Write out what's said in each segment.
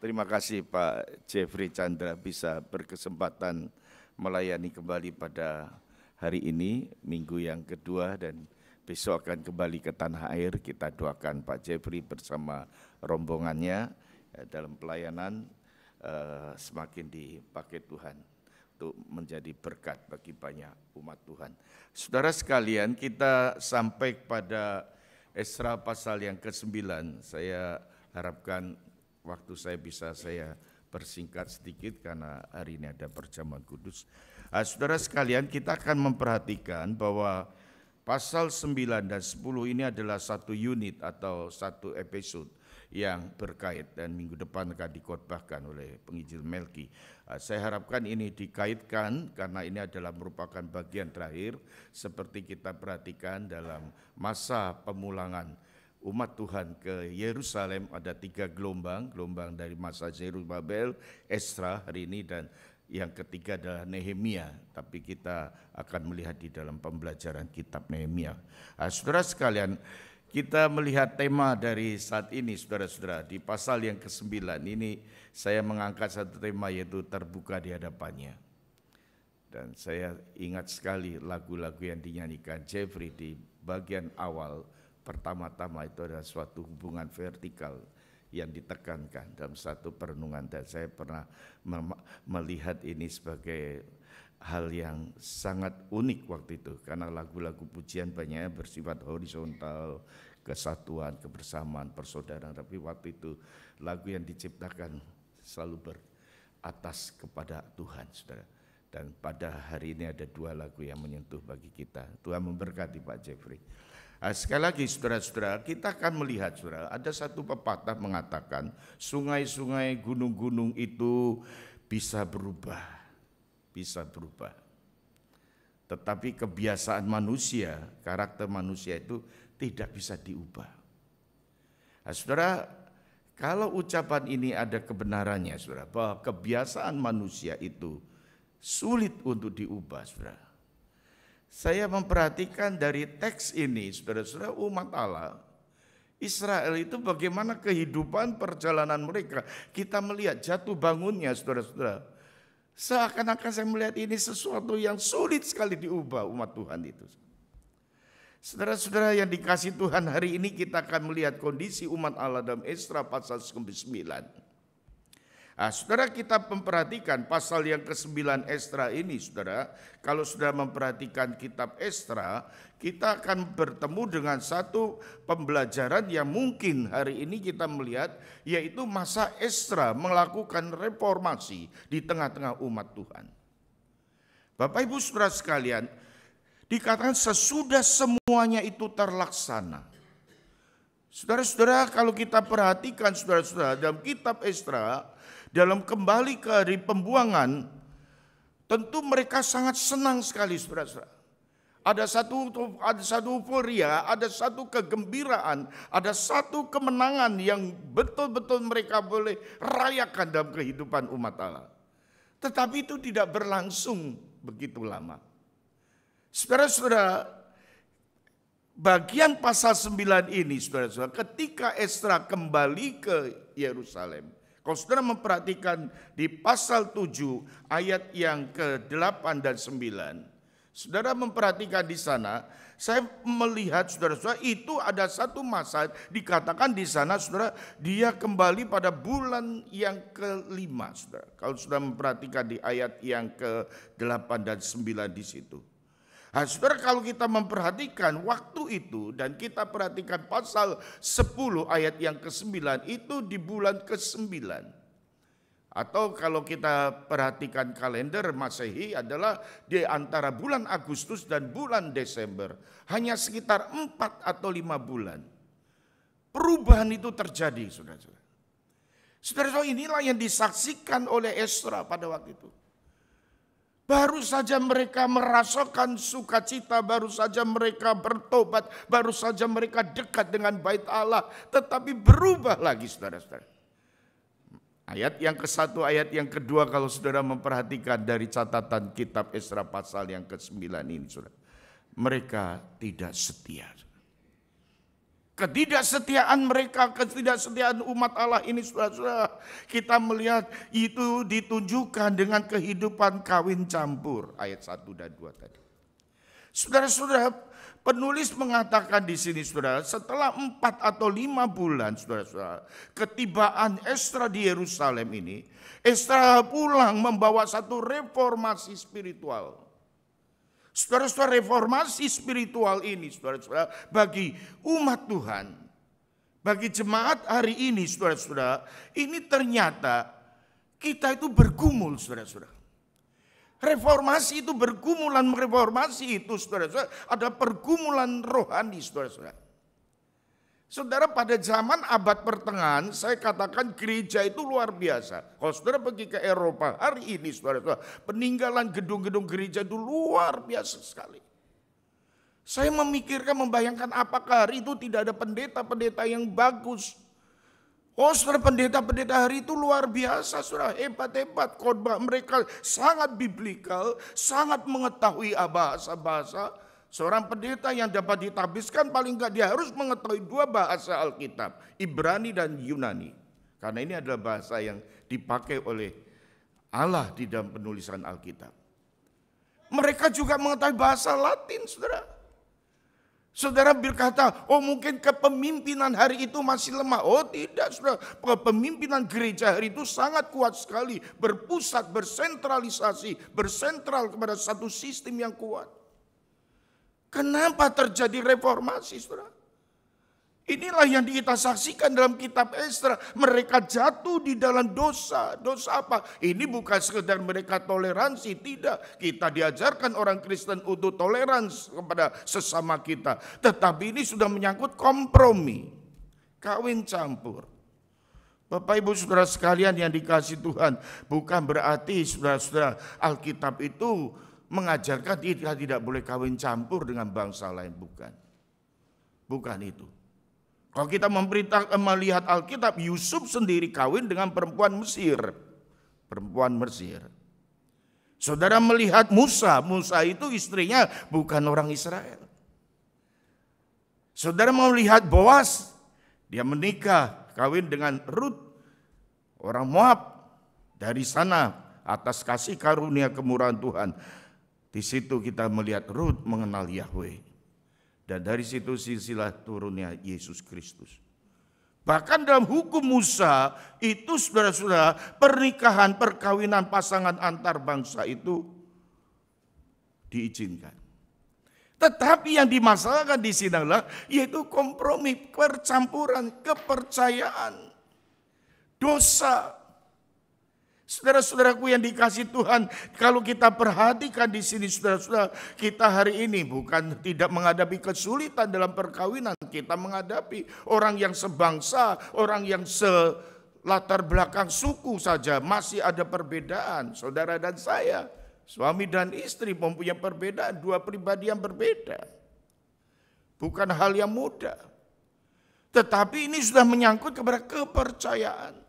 Terima kasih Pak Jeffrey Chandra bisa berkesempatan melayani kembali pada hari ini, minggu yang kedua, dan besok akan kembali ke tanah air. Kita doakan Pak Jeffrey bersama rombongannya dalam pelayanan semakin dipakai Tuhan untuk menjadi berkat bagi banyak umat Tuhan. Saudara sekalian, kita sampai pada Esra pasal yang ke-9. Saya harapkan waktu saya persingkat sedikit karena hari ini ada perjamuan kudus. Saudara sekalian, kita akan memperhatikan bahwa pasal 9 dan 10 ini adalah satu unit atau satu episode yang berkait, dan minggu depan akan dikhotbahkan oleh penginjil Melki. Saya harapkan ini dikaitkan karena ini adalah merupakan bagian terakhir seperti kita perhatikan dalam masa pemulangan umat Tuhan ke Yerusalem. Ada 3 gelombang dari masa Zerubabel, Esra hari ini, dan yang ketiga adalah Nehemia. Tapi kita akan melihat di dalam pembelajaran kitab Nehemia. Saudara sekalian, kita melihat tema dari saat ini, saudara-saudara, di pasal yang ke-9 ini saya mengangkat satu tema, yaitu terbuka di hadapannya. Dan saya ingat sekali lagu-lagu yang dinyanyikan Jeffrey di bagian awal. Pertama-tama itu adalah suatu hubungan vertikal yang ditekankan dalam satu perenungan, dan saya pernah melihat ini sebagai hal yang sangat unik waktu itu, karena lagu-lagu pujian banyaknya bersifat horizontal, kesatuan, kebersamaan, persaudaraan, tapi waktu itu lagu yang diciptakan selalu beratas kepada Tuhan, saudara. Dan pada hari ini ada 2 lagu yang menyentuh bagi kita. Tuhan memberkati Pak Jeffrey. Sekali lagi saudara-saudara, kita akan melihat, saudara, ada satu pepatah mengatakan sungai-sungai, gunung-gunung itu bisa berubah. Tetapi kebiasaan manusia, karakter manusia itu tidak bisa diubah. Saudara, kalau ucapan ini ada kebenarannya, saudara, bahwa kebiasaan manusia itu sulit untuk diubah, saudara. Saya memperhatikan dari teks ini, saudara-saudara, umat Allah Israel itu bagaimana kehidupan perjalanan mereka. Kita melihat jatuh bangunnya, saudara-saudara. Seakan-akan saya melihat ini sesuatu yang sulit sekali diubah umat Tuhan itu. Saudara-saudara yang dikasih Tuhan, hari ini kita akan melihat kondisi umat Allah dalam Esra pasal 9. Saudara, kita memperhatikan pasal yang ke-9 Esra ini, saudara. Kalau sudah memperhatikan kitab Esra, kita akan bertemu dengan satu pembelajaran yang mungkin hari ini kita melihat, yaitu masa Esra melakukan reformasi di tengah-tengah umat Tuhan. Bapak Ibu saudara sekalian, dikatakan sesudah semuanya itu terlaksana. Saudara-saudara, kalau kita perhatikan, saudara-saudara, dalam kitab Esra, dalam kembali ke hari pembuangan, tentu mereka sangat senang sekali, saudara-saudara. Ada satu euforia, ada satu kegembiraan, ada satu kemenangan yang betul-betul mereka boleh rayakan dalam kehidupan umat Allah. Tetapi itu tidak berlangsung begitu lama. Saudara-saudara, bagian pasal 9 ini, saudara-saudara, ketika Esra kembali ke Yerusalem, kalau saudara memperhatikan di pasal 7 ayat yang ke-8 dan 9, saudara memperhatikan di sana, saya melihat, saudara-saudara, itu ada satu masa dikatakan di sana, saudara, dia kembali pada bulan yang ke-5, saudara. Kalau saudara memperhatikan di ayat yang ke-8 dan 9 di situ. Saudara, kalau kita memperhatikan waktu itu dan kita perhatikan pasal 10 ayat yang ke-9 itu di bulan ke-9. Atau kalau kita perhatikan kalender Masehi adalah di antara bulan Agustus dan bulan Desember. Hanya sekitar 4 atau 5 bulan. Perubahan itu terjadi, saudara-saudara. Saudara-saudara, inilah yang disaksikan oleh Esra pada waktu itu. Baru saja mereka merasakan sukacita, baru saja mereka bertobat, baru saja mereka dekat dengan bait Allah, tetapi berubah lagi, saudara-saudara. Ayat yang ke-1, ayat yang kedua, kalau saudara memperhatikan dari catatan kitab Esra pasal yang ke-9 ini, saudara, mereka tidak setia. Ketidaksetiaan mereka, ketidaksetiaan umat Allah ini saudara-saudara, kita melihat itu ditunjukkan dengan kehidupan kawin campur. Ayat 1 dan 2 tadi. Saudara-saudara, penulis mengatakan di sini saudara, setelah 4 atau 5 bulan saudara-saudara, ketibaan Esra di Yerusalem ini, Esra pulang membawa satu reformasi spiritual. Saudara-saudara, reformasi spiritual ini saudara-saudara bagi umat Tuhan, bagi jemaat hari ini saudara-saudara, ini ternyata kita itu bergumul saudara-saudara. Reformasi itu bergumulan, reformasi itu saudara-saudara ada pergumulan rohani saudara-saudara. Saudara, pada zaman abad pertengahan saya katakan gereja itu luar biasa. Kalau saudara pergi ke Eropa hari ini saudara-saudara, peninggalan gedung-gedung gereja itu luar biasa sekali. Saya memikirkan, membayangkan apakah hari itu tidak ada pendeta-pendeta yang bagus. Oh saudara, pendeta-pendeta hari itu luar biasa saudara, hebat-hebat. Khotbah mereka sangat biblikal, sangat mengetahui bahasa-bahasa. Seorang pendeta yang dapat ditabiskan paling enggak dia harus mengetahui 2 bahasa Alkitab, Ibrani dan Yunani. Karena ini adalah bahasa yang dipakai oleh Allah di dalam penulisan Alkitab. Mereka juga mengetahui bahasa Latin saudara. Saudara berkata, oh mungkin kepemimpinan hari itu masih lemah. Oh tidak saudara, kepemimpinan gereja hari itu sangat kuat sekali. Berpusat, bersentralisasi, bersentral kepada satu sistem yang kuat. Kenapa terjadi reformasi saudara? Inilah yang kita saksikan dalam kitab Esra. Mereka jatuh di dalam dosa. Dosa apa? Ini bukan sekedar mereka toleransi. Tidak. Kita diajarkan orang Kristen untuk toleransi kepada sesama kita. Tetapi ini sudah menyangkut kompromi. Kawin campur. Bapak ibu saudara sekalian yang dikasihi Tuhan. Bukan berarti saudara-saudara Alkitab itu mengajarkan kita tidak boleh kawin campur dengan bangsa lain. Bukan. Bukan itu. Kalau kita melihat Alkitab, Yusuf sendiri kawin dengan perempuan Mesir. Perempuan Mesir. Saudara melihat Musa. Musa itu istrinya bukan orang Israel. Saudara melihat Boas. Dia menikah, kawin dengan Rut. Orang Moab. Dari sana atas kasih karunia kemurahan Tuhan. Di situ kita melihat Rut mengenal Yahweh. Dan dari situ silsilah turunnya Yesus Kristus. Bahkan dalam hukum Musa itu saudara-saudara pernikahan, perkawinan pasangan antar bangsa itu diizinkan. Tetapi yang dimasalahkan di sini adalah yaitu kompromi, percampuran, kepercayaan, dosa. Saudara-saudaraku yang dikasihi Tuhan, kalau kita perhatikan di sini saudara-saudara, kita hari ini bukan tidak menghadapi kesulitan dalam perkawinan, kita menghadapi orang yang sebangsa, orang yang selatar belakang suku saja masih ada perbedaan. Saudara dan saya, suami dan istri mempunyai perbedaan, 2 pribadi yang berbeda. Bukan hal yang mudah. Tetapi ini sudah menyangkut kepada kepercayaan.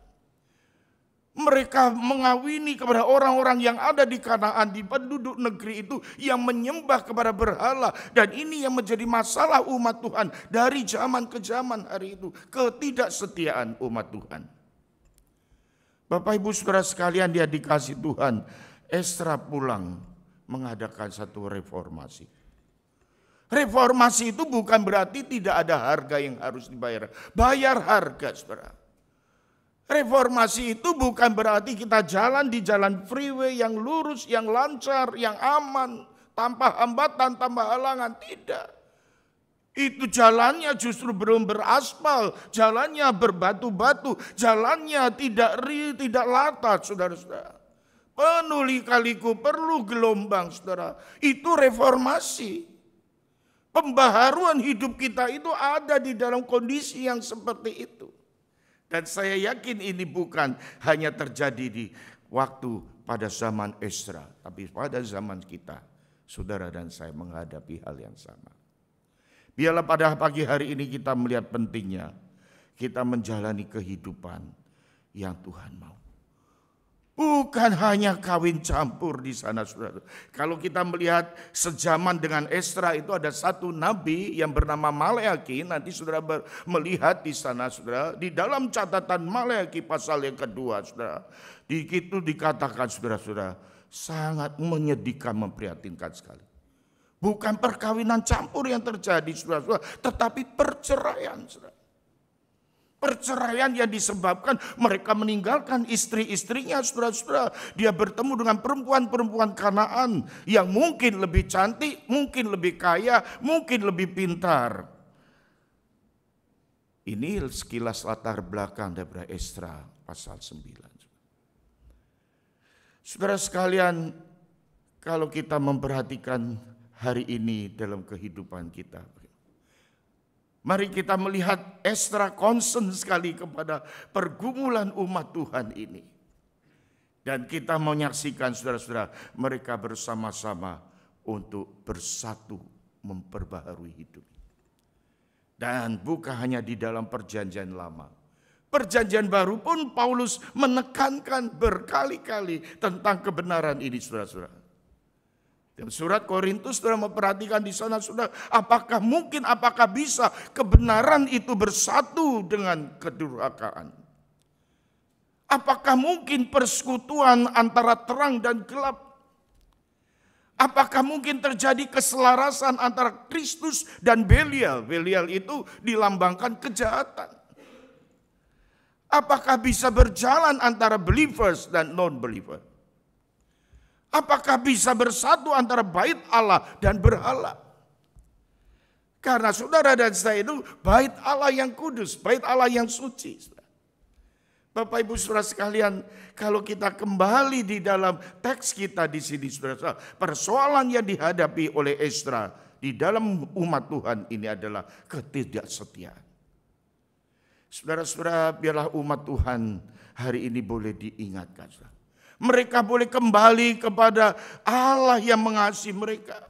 Mereka mengawini kepada orang-orang yang ada di Kanaan, di penduduk negeri itu yang menyembah kepada berhala. Dan ini yang menjadi masalah umat Tuhan dari zaman ke zaman hari itu. Ketidaksetiaan umat Tuhan. Bapak ibu saudara sekalian dia dikasih Tuhan, Esra pulang mengadakan satu reformasi. Reformasi itu bukan berarti tidak ada harga yang harus dibayar. Bayar harga saudara. Reformasi itu bukan berarti kita jalan di jalan freeway yang lurus, yang lancar, yang aman, tanpa hambatan, tanpa halangan. Tidak. Itu jalannya justru belum beraspal, jalannya berbatu-batu, jalannya tidak lata, saudara-saudara. Penuh lika-liku, perlu gelombang, saudara. Itu reformasi. Pembaharuan hidup kita itu ada di dalam kondisi yang seperti itu. Dan saya yakin ini bukan hanya terjadi di waktu pada zaman Esra, tapi pada zaman kita, saudara dan saya menghadapi hal yang sama. Biarlah pada pagi hari ini kita melihat pentingnya kita menjalani kehidupan yang Tuhan mau. Bukan hanya kawin campur di sana, saudara. Kalau kita melihat sejaman dengan Esra, itu ada satu nabi yang bernama Maleaki. Nanti saudara melihat di sana, saudara, di dalam catatan Maleaki pasal yang kedua, saudara, di situ dikatakan, saudara-saudara, sangat menyedihkan, memprihatinkan sekali. Bukan perkawinan campur yang terjadi, saudara-saudara, tetapi perceraian, saudara. Perceraian yang disebabkan mereka meninggalkan istri-istrinya, saudara-saudara. Dia bertemu dengan perempuan-perempuan Kanaan yang mungkin lebih cantik, mungkin lebih kaya, mungkin lebih pintar. Ini sekilas latar belakang daripada Esra pasal 9. Saudara sekalian, kalau kita memperhatikan hari ini dalam kehidupan kita, mari kita melihat Esra concern sekali kepada pergumulan umat Tuhan ini. Dan kita menyaksikan, saudara-saudara, mereka bersama-sama untuk bersatu memperbaharui hidup. Dan bukan hanya di dalam perjanjian lama. Perjanjian baru pun Paulus menekankan berkali-kali tentang kebenaran ini, saudara-saudara. Dalam surat Korintus, saudara memperhatikan di sana, saudara, apakah mungkin, apakah bisa kebenaran itu bersatu dengan kedurhakaan? Apakah mungkin persekutuan antara terang dan gelap? Apakah mungkin terjadi keselarasan antara Kristus dan Belial? Belial itu dilambangkan kejahatan. Apakah bisa berjalan antara believers dan non-believer? Apakah bisa bersatu antara bait Allah dan berhala? Karena saudara dan saya itu bait Allah yang kudus, bait Allah yang suci. Bapak Ibu saudara sekalian, kalau kita kembali di dalam teks kita di sini, saudara, persoalan yang dihadapi oleh Esra di dalam umat Tuhan ini adalah ketidaksetiaan. Saudara-saudara, biarlah umat Tuhan hari ini boleh diingatkan, saudara. Mereka boleh kembali kepada Allah yang mengasihi mereka.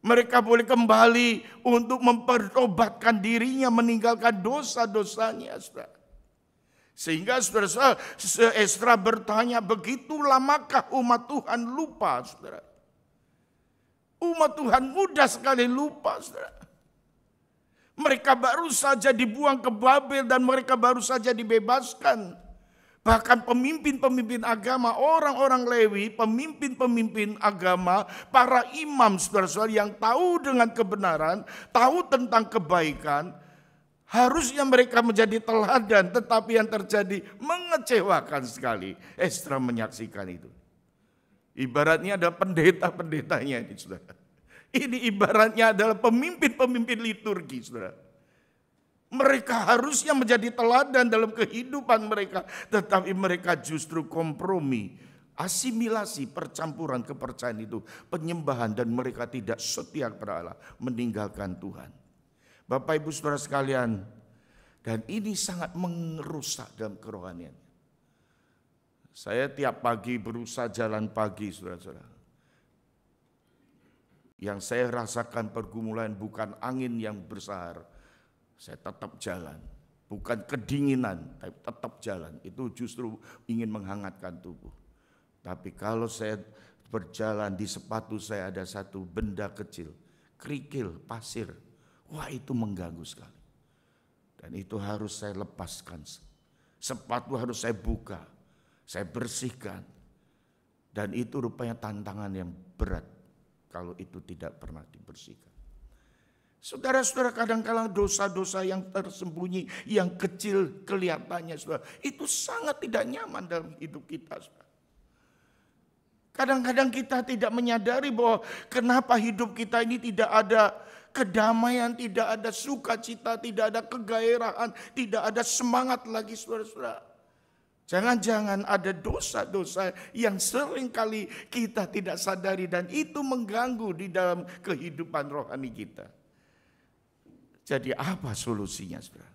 Mereka boleh kembali untuk mempertobatkan dirinya, meninggalkan dosa-dosanya, saudara. Sehingga saudara-saudara, Esra bertanya, begitu lamakah umat Tuhan lupa, saudara? Umat Tuhan mudah sekali lupa, saudara. Mereka baru saja dibuang ke Babel dan mereka baru saja dibebaskan. Bahkan pemimpin-pemimpin agama, orang-orang Lewi, pemimpin-pemimpin agama, para imam, saudara-saudara, yang tahu dengan kebenaran, tahu tentang kebaikan, harusnya mereka menjadi teladan, tetapi yang terjadi mengecewakan sekali. Esra menyaksikan itu. Ibaratnya ada pendeta-pendetanya ini, saudara. Ini ibaratnya adalah pemimpin-pemimpin liturgi, saudara. Mereka harusnya menjadi teladan dalam kehidupan mereka, tetapi mereka justru kompromi, asimilasi, percampuran kepercayaan itu, penyembahan, dan mereka tidak setia kepada Allah, meninggalkan Tuhan. Bapak Ibu saudara sekalian, dan ini sangat merusak dalam kerohanian. Saya tiap pagi berusaha jalan pagi, saudara-saudara. Yang saya rasakan pergumulan bukan angin yang bersahar. Saya tetap jalan, bukan kedinginan, tapi tetap jalan. Itu justru ingin menghangatkan tubuh. Tapi kalau saya berjalan di sepatu saya ada satu benda kecil, kerikil, pasir. Wah, itu mengganggu sekali. Dan itu harus saya lepaskan. Sepatu harus saya buka, saya bersihkan. Dan itu rupanya tantangan yang berat kalau itu tidak pernah dibersihkan. Saudara-saudara, kadang-kadang dosa-dosa yang tersembunyi, yang kecil kelihatannya, saudara, itu sangat tidak nyaman dalam hidup kita, saudara. Kadang-kadang kita tidak menyadari bahwa kenapa hidup kita ini tidak ada kedamaian, tidak ada sukacita, tidak ada kegairahan, tidak ada semangat lagi, saudara-saudara. Jangan-jangan ada dosa-dosa yang seringkali kita tidak sadari dan itu mengganggu di dalam kehidupan rohani kita. Jadi apa solusinya, saudara?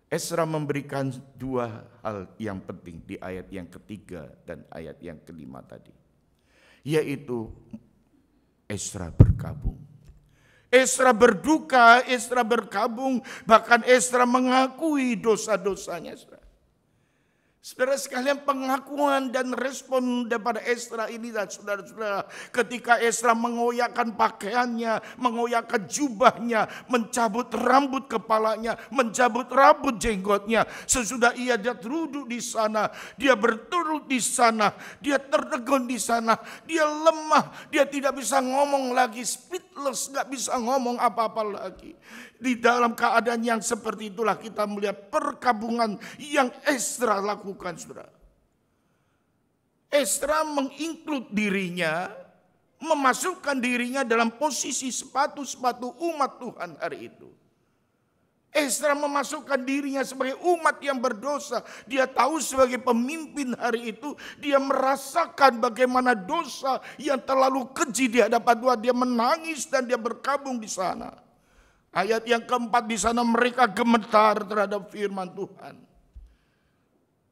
Esra memberikan dua hal yang penting di ayat yang ketiga dan ayat yang kelima tadi. Yaitu Esra berkabung. Esra berduka, Esra berkabung, bahkan Esra mengakui dosa-dosanya, saudara. Saudara sekalian, pengakuan dan respon daripada Esra ini, dan saudara-saudara, ketika Esra mengoyakkan pakaiannya, mengoyakkan jubahnya, mencabut rambut kepalanya, mencabut rambut jenggotnya, sesudah dia duduk di sana, dia berturut di sana, dia tertegun di sana, dia lemah, dia tidak bisa ngomong lagi, speechless, nggak bisa ngomong apa-apa lagi. Di dalam keadaan yang seperti itulah kita melihat perkabungan yang Esra lakukan, saudara. Esra menginclude dirinya, memasukkan dirinya dalam posisi sepatu-sepatu umat Tuhan hari itu. Esra memasukkan dirinya sebagai umat yang berdosa. Dia tahu sebagai pemimpin hari itu, dia merasakan bagaimana dosa yang terlalu keji di hadapan Tuhan. Dia menangis dan dia berkabung di sana. Ayat yang keempat, di sana mereka gemetar terhadap firman Tuhan.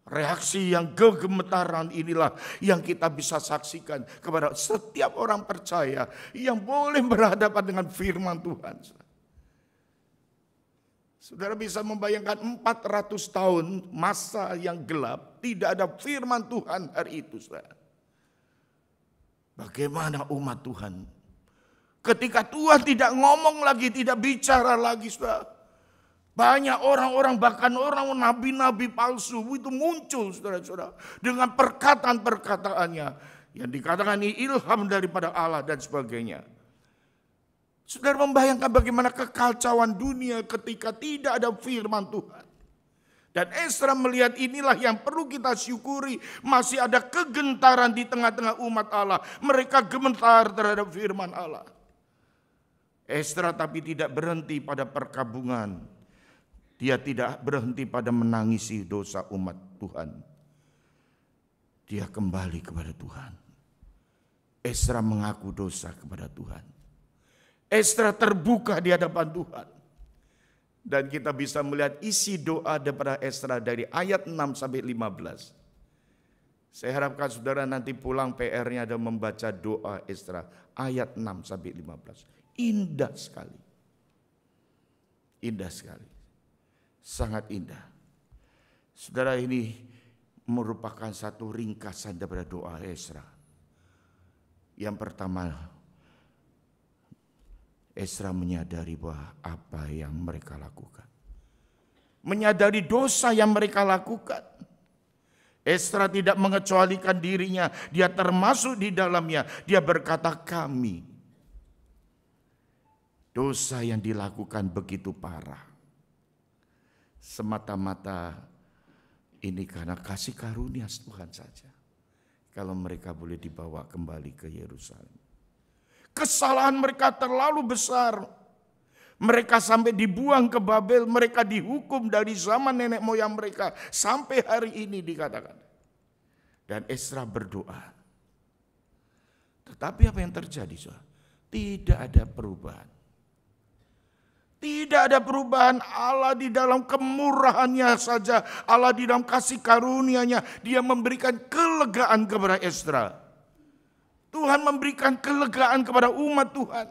Reaksi yang kegemetaran inilah yang kita bisa saksikan kepada setiap orang percaya yang boleh berhadapan dengan firman Tuhan. Saudara bisa membayangkan 400 tahun masa yang gelap, tidak ada firman Tuhan hari itu, saudara. Bagaimana umat Tuhan ketika Tuhan tidak ngomong lagi, tidak bicara lagi, saudara. Banyak orang-orang, bahkan orang nabi-nabi palsu itu muncul, saudara-saudara, dengan perkataan-perkataannya yang dikatakan ini ilham daripada Allah dan sebagainya. Saudara membayangkan bagaimana kekacauan dunia ketika tidak ada firman Tuhan. Dan Esra melihat inilah yang perlu kita syukuri, masih ada kegentaran di tengah-tengah umat Allah. Mereka gemetar terhadap firman Allah. Esra tapi tidak berhenti pada perkabungan. Dia tidak berhenti pada menangisi dosa umat Tuhan. Dia kembali kepada Tuhan. Esra mengaku dosa kepada Tuhan. Esra terbuka di hadapan Tuhan. Dan kita bisa melihat isi doa daripada Esra dari ayat 6 sampai 15. Saya harapkan saudara nanti pulang PR-nya ada membaca doa Esra ayat 6 sampai 15. Indah sekali. Indah sekali. Sangat indah. Saudara, ini merupakan satu ringkasan daripada doa Esra. Yang pertama, Esra menyadari bahwa apa yang mereka lakukan. Menyadari dosa yang mereka lakukan. Esra tidak mengecualikan dirinya. Dia termasuk di dalamnya. Dia berkata kami. Dosa yang dilakukan begitu parah. Semata-mata ini karena kasih karunia Tuhan saja. Kalau mereka boleh dibawa kembali ke Yerusalem. Kesalahan mereka terlalu besar. Mereka sampai dibuang ke Babel. Mereka dihukum dari zaman nenek moyang mereka. Sampai hari ini dikatakan. Dan Esra berdoa. Tetapi apa yang terjadi, saudara? Tidak ada perubahan. Tidak ada perubahan. Allah di dalam kemurahannya saja, Allah di dalam kasih karunia-Nya, Dia memberikan kelegaan kepada Esra. Tuhan memberikan kelegaan kepada umat Tuhan.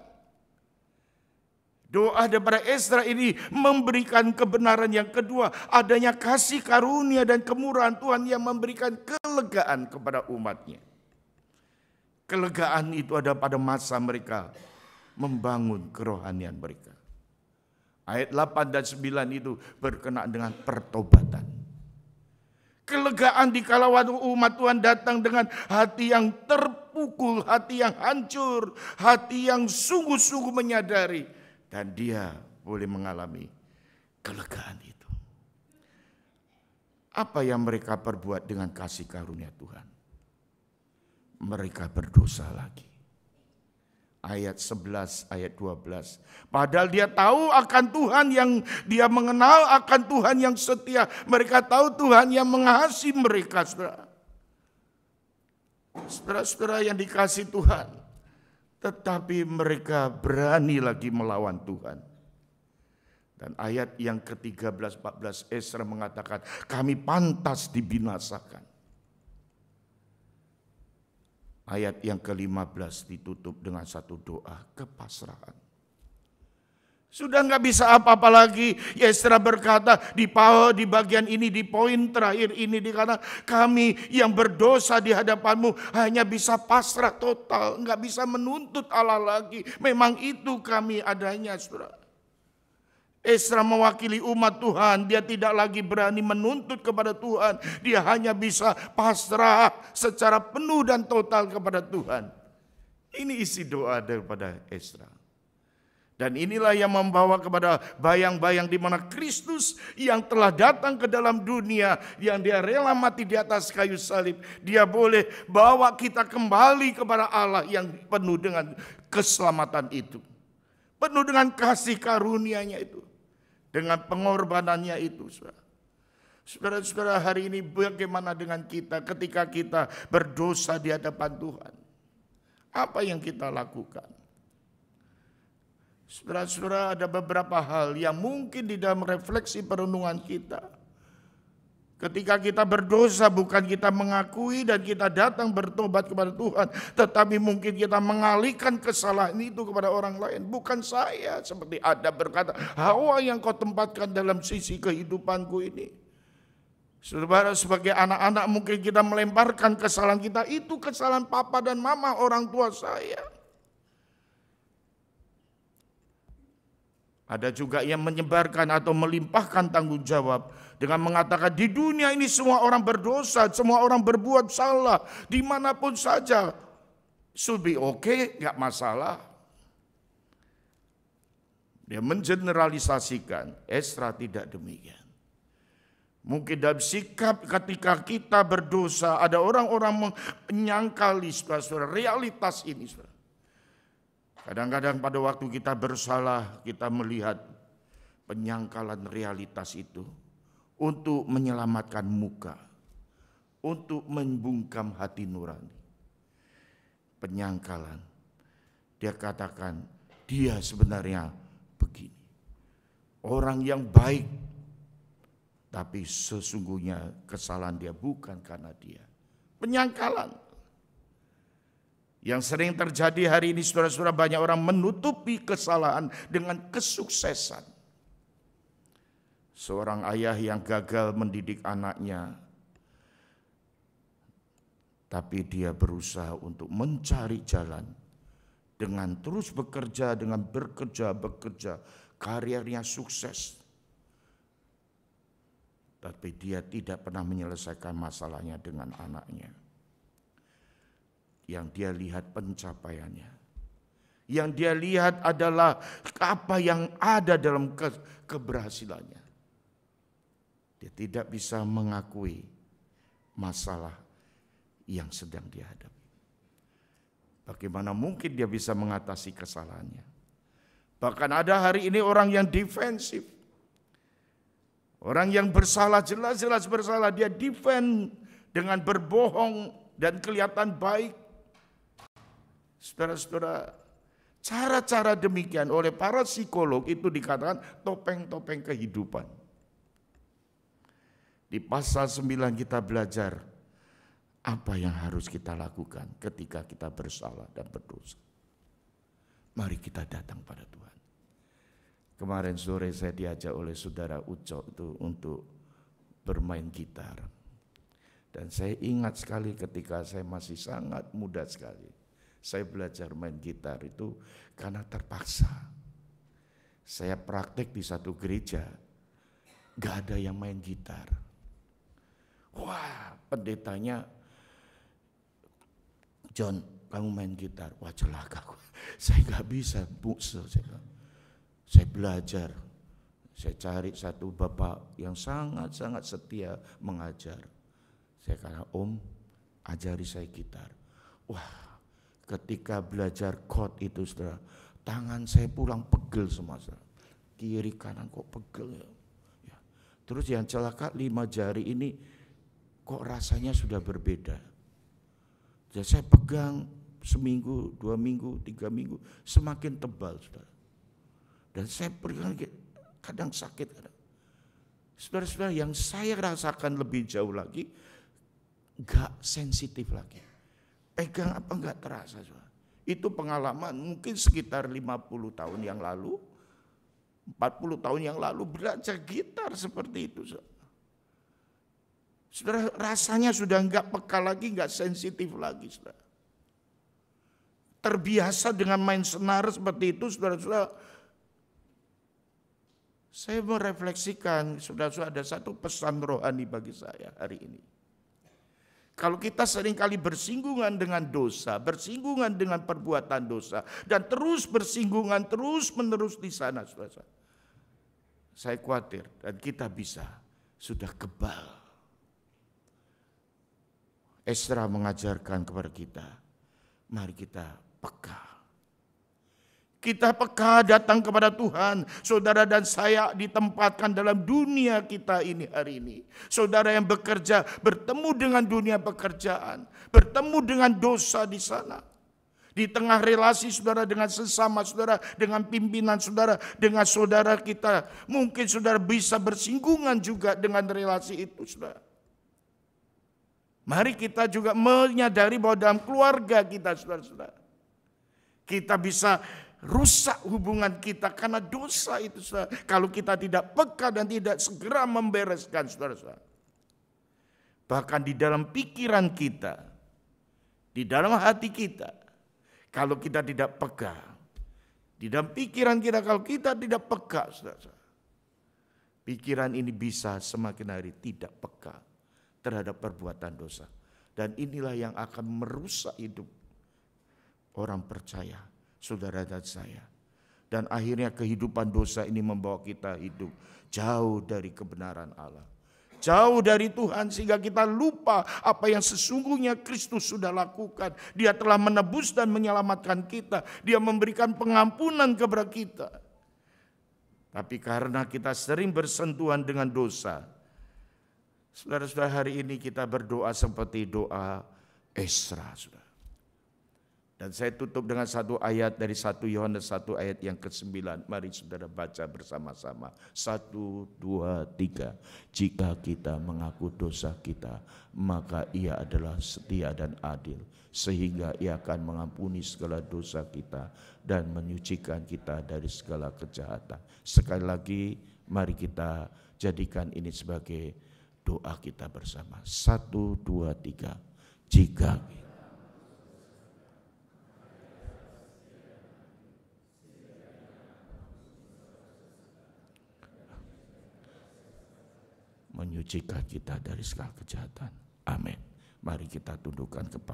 Doa daripada Esra ini memberikan kebenaran yang kedua, adanya kasih karunia dan kemurahan Tuhan yang memberikan kelegaan kepada umatnya. Kelegaan itu ada pada masa mereka membangun kerohanian mereka. Ayat 8 dan 9 itu berkenaan dengan pertobatan. Kelegaan dikala waktu umat Tuhan datang dengan hati yang terpukul, hati yang hancur, hati yang sungguh-sungguh menyadari. Dan dia boleh mengalami kelegaan itu. Apa yang mereka perbuat dengan kasih karunia Tuhan? Mereka berdosa lagi. Ayat 11, ayat 12. Padahal dia tahu akan Tuhan yang dia mengenal, akan Tuhan yang setia. Mereka tahu Tuhan yang mengasihi mereka, saudara. Saudara-saudara yang dikasihi Tuhan. Tetapi mereka berani lagi melawan Tuhan. Dan ayat yang ke-13-14 Esra mengatakan, kami pantas dibinasakan. Ayat yang ke-15 ditutup dengan satu doa kepasrahan. Sudah nggak bisa apa-apa lagi. Yesra berkata di bagian ini, di poin terakhir ini dikatakan, kami yang berdosa di hadapanmu hanya bisa pasrah total, nggak bisa menuntut Allah lagi. Memang itu kami adanya, saudara. Esra mewakili umat Tuhan, dia tidak lagi berani menuntut kepada Tuhan. Dia hanya bisa pasrah secara penuh dan total kepada Tuhan. Ini isi doa daripada Esra. Dan inilah yang membawa kepada bayang-bayang di mana Kristus yang telah datang ke dalam dunia, yang dia rela mati di atas kayu salib, dia boleh bawa kita kembali kepada Allah yang penuh dengan keselamatan itu. Penuh dengan kasih karunia-Nya itu. Dengan pengorbanannya itu, saudara. Saudara-saudara, hari ini bagaimana dengan kita ketika kita berdosa di hadapan Tuhan? Apa yang kita lakukan? Saudara-saudara, ada beberapa hal yang mungkin di dalam refleksi perenungan kita. Ketika kita berdosa, bukan kita mengakui dan kita datang bertobat kepada Tuhan, tetapi mungkin kita mengalihkan kesalahan itu kepada orang lain. Bukan saya, seperti Adam berkata, Hawa yang kau tempatkan dalam sisi kehidupanku ini. Saudara, sebagai anak-anak mungkin kita melemparkan kesalahan kita, itu kesalahan papa dan mama orang tua saya. Ada juga yang menyebarkan atau melimpahkan tanggung jawab dengan mengatakan di dunia ini semua orang berdosa, semua orang berbuat salah, dimanapun saja. Should be okay, gak masalah. Dia mengeneralisasikan. Esra tidak demikian. Mungkin dalam sikap ketika kita berdosa, ada orang-orang menyangkali saudara, realitas ini, saudara. Kadang-kadang pada waktu kita bersalah, kita melihat penyangkalan realitas itu untuk menyelamatkan muka, untuk membungkam hati nurani. Penyangkalan. Dia katakan, dia sebenarnya begini. Orang yang baik, tapi sesungguhnya kesalahan dia bukan karena dia. Penyangkalan. Yang sering terjadi hari ini, saudara-saudara, banyak orang menutupi kesalahan dengan kesuksesan. Seorang ayah yang gagal mendidik anaknya, tapi dia berusaha untuk mencari jalan dengan terus bekerja, dengan bekerja, karirnya sukses. Tapi dia tidak pernah menyelesaikan masalahnya dengan anaknya. Yang dia lihat pencapaiannya. Yang dia lihat adalah apa yang ada dalam keberhasilannya. Dia tidak bisa mengakui masalah yang sedang dihadapi. Bagaimana mungkin dia bisa mengatasi kesalahannya? Bahkan ada hari ini orang yang defensif. Orang yang bersalah, jelas-jelas bersalah, dia defend dengan berbohong dan kelihatan baik. Saudara-saudara, cara-cara demikian oleh para psikolog itu dikatakan topeng-topeng kehidupan. Di pasal 9 kita belajar apa yang harus kita lakukan ketika kita bersalah dan berdosa. Mari kita datang pada Tuhan. Kemarin sore saya diajak oleh saudara Uco itu untuk bermain gitar. Dan saya ingat sekali ketika saya masih sangat muda sekali. Saya belajar main gitar itu karena terpaksa. Saya praktek di satu gereja, gak ada yang main gitar. Wah, pendetanya, John, kamu main gitar. Wah, celaka. Saya gak bisa, saya belajar. Saya cari satu bapak yang sangat-sangat setia mengajar. Saya kata, Om, ajari saya gitar. Wah, ketika belajar chord itu, saudara, tangan saya pulang pegel semua, saudara. Kiri kanan kok pegel ya. Terus yang celaka 5 jari ini kok rasanya sudah berbeda. Jadi saya pegang seminggu, 2 minggu, 3 minggu, semakin tebal, saudara. Dan saya pegang kadang sakit. Saudara-saudara, yang saya rasakan lebih jauh lagi, gak sensitif lagi. Pegang apa enggak terasa. Itu pengalaman mungkin sekitar 50 tahun yang lalu. 40 tahun yang lalu belajar gitar seperti itu. Saudara, rasanya sudah enggak peka lagi, enggak sensitif lagi, saudara. Terbiasa dengan main senar seperti itu, saudara-saudara. Saya merefleksikan, saudara-saudara, ada satu pesan rohani bagi saya hari ini. Kalau kita seringkali bersinggungan dengan dosa, bersinggungan dengan perbuatan dosa, dan terus bersinggungan terus-menerus di sana, saudara-saudara. Saya khawatir dan kita sudah kebal. Esra mengajarkan kepada kita, mari kita peka. Kita peka datang kepada Tuhan. Saudara dan saya ditempatkan dalam dunia kita ini hari ini. Saudara yang bekerja bertemu dengan dunia pekerjaan, bertemu dengan dosa di sana. Di tengah relasi saudara dengan sesama saudara, dengan pimpinan saudara, dengan saudara kita. Mungkin saudara bisa bersinggungan juga dengan relasi itu, saudara. Mari kita juga menyadari bahwa dalam keluarga kita, saudara-saudara, kita bisa rusak hubungan kita karena dosa itu, saudara. Kalau kita tidak peka dan tidak segera membereskan, saudara-saudara. Bahkan di dalam pikiran kita, di dalam hati kita, kalau kita tidak peka, di dalam pikiran kita kalau kita tidak peka, saudara-saudara, pikiran ini bisa semakin hari tidak peka terhadap perbuatan dosa. Dan inilah yang akan merusak hidup orang percaya, saudara dan saya. Dan akhirnya kehidupan dosa ini membawa kita hidup jauh dari kebenaran Allah. Jauh dari Tuhan sehingga kita lupa apa yang sesungguhnya Kristus sudah lakukan. Dia telah menebus dan menyelamatkan kita. Dia memberikan pengampunan kepada kita. Tapi karena kita sering bersentuhan dengan dosa, saudara-saudara, hari ini kita berdoa seperti doa Esra, saudara. Dan saya tutup dengan satu ayat dari 1 Yohanes 1 ayat yang ke-9. Mari saudara baca bersama-sama. 1, 2, 3. Jika kita mengaku dosa kita, maka Ia adalah setia dan adil, sehingga Ia akan mengampuni segala dosa kita dan menyucikan kita dari segala kejahatan. Sekali lagi, mari kita jadikan ini sebagai doa kita bersama. 1, 2, 3. Jika menyucikan kita dari segala kejahatan. Amin. Mari kita tundukkan kepala.